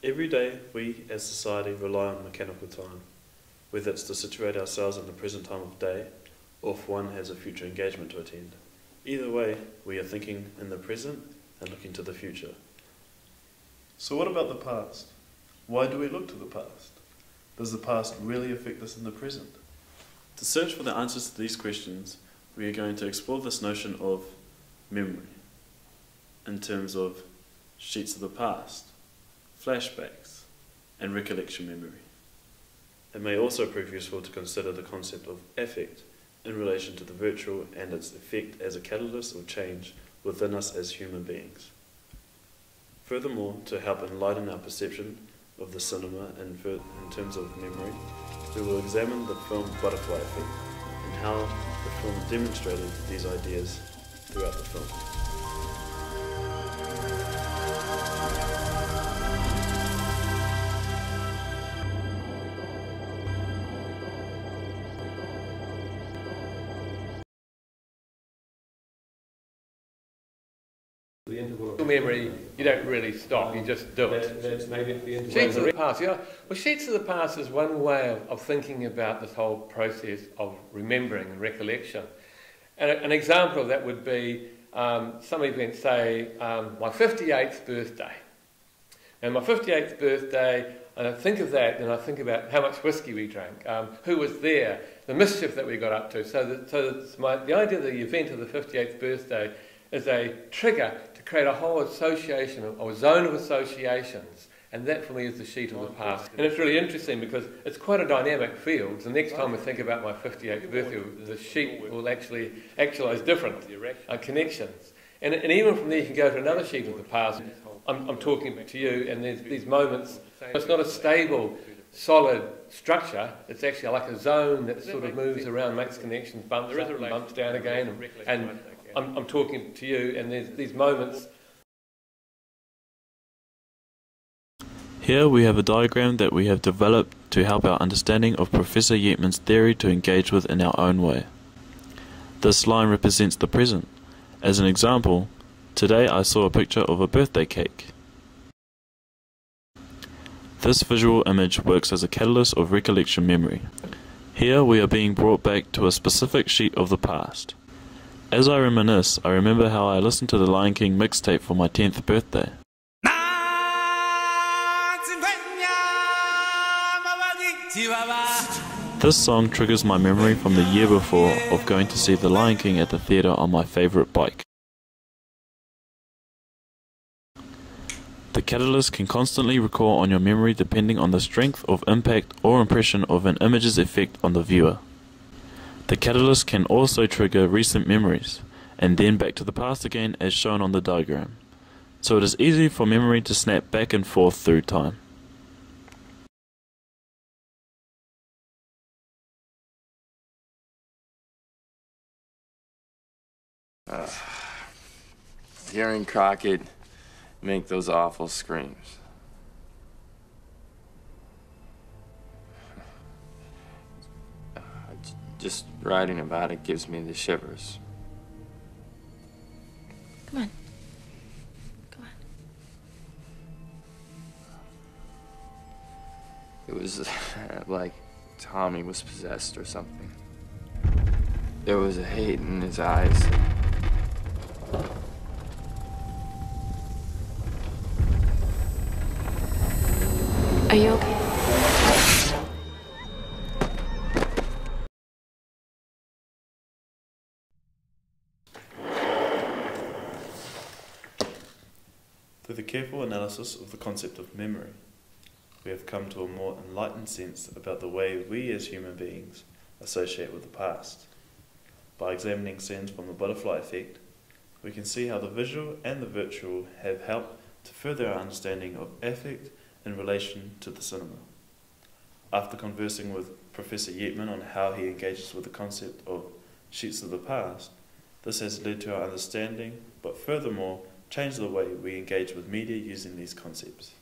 Every day, we as society rely on mechanical time, whether it's to situate ourselves in the present time of day, or if one has a future engagement to attend. Either way, we are thinking in the present and looking to the future. So what about the past? Why do we look to the past? Does the past really affect us in the present? To search for the answers to these questions, we are going to explore this notion of memory in terms of sheets of the past, flashbacks, and recollection memory. It may also prove useful to consider the concept of affect in relation to the virtual and its effect as a catalyst or change within us as human beings. Furthermore, to help enlighten our perception of the cinema in terms of memory, we will examine the film Butterfly Effect and how the film demonstrated these ideas throughout the film. Memory, you don't really stop, you just do it. Sheets of the past, yeah. Well, sheets of the past is one way of thinking about this whole process of remembering and recollection. And an example of that would be some event, say, my 58th birthday. And my 58th birthday, and I think of that, and I think about how much whiskey we drank, who was there, the mischief that we got up to. The idea of the event of the 58th birthday is a trigger to create a whole association or zone of associations, and that for me is the sheet of the past. And it's really interesting because it's quite a dynamic field. The next time we think about my 58th birthday, the sheet will actually actualise different connections. And even from there you can go to another sheet of the past. I'm talking to you, and there's these moments. It's not a stable, solid structure. It's actually like a zone that sort of moves around, makes connections, bumps up and bumps down again, and I'm talking to you, and there's these moments. Here we have a diagram that we have developed to help our understanding of Professor Yetman's theory to engage with in our own way. This line represents the present. As an example, today I saw a picture of a birthday cake. This visual image works as a catalyst of recollection memory. Here we are being brought back to a specific sheet of the past. As I reminisce, I remember how I listened to the Lion King mixtape for my 10th birthday. This song triggers my memory from the year before of going to see the Lion King at the theatre on my favourite bike. The catalyst can constantly recall on your memory depending on the strength of impact or impression of an image's effect on the viewer. The catalyst can also trigger recent memories, and then back to the past again as shown on the diagram. So it is easy for memory to snap back and forth through time. Hearing Crockett make those awful screams. Just writing about it gives me the shivers. Come on. Come on. It was like Tommy was possessed or something. There was a hate in his eyes. Are you okay? Through the careful analysis of the concept of memory, we have come to a more enlightened sense about the way we as human beings associate with the past. By examining scenes from the Butterfly Effect, we can see how the visual and the virtual have helped to further our understanding of affect in relation to the cinema. After conversing with Professor Yetman on how he engages with the concept of sheets of the past, this has led to our understanding, but furthermore changed the way we engage with media using these concepts.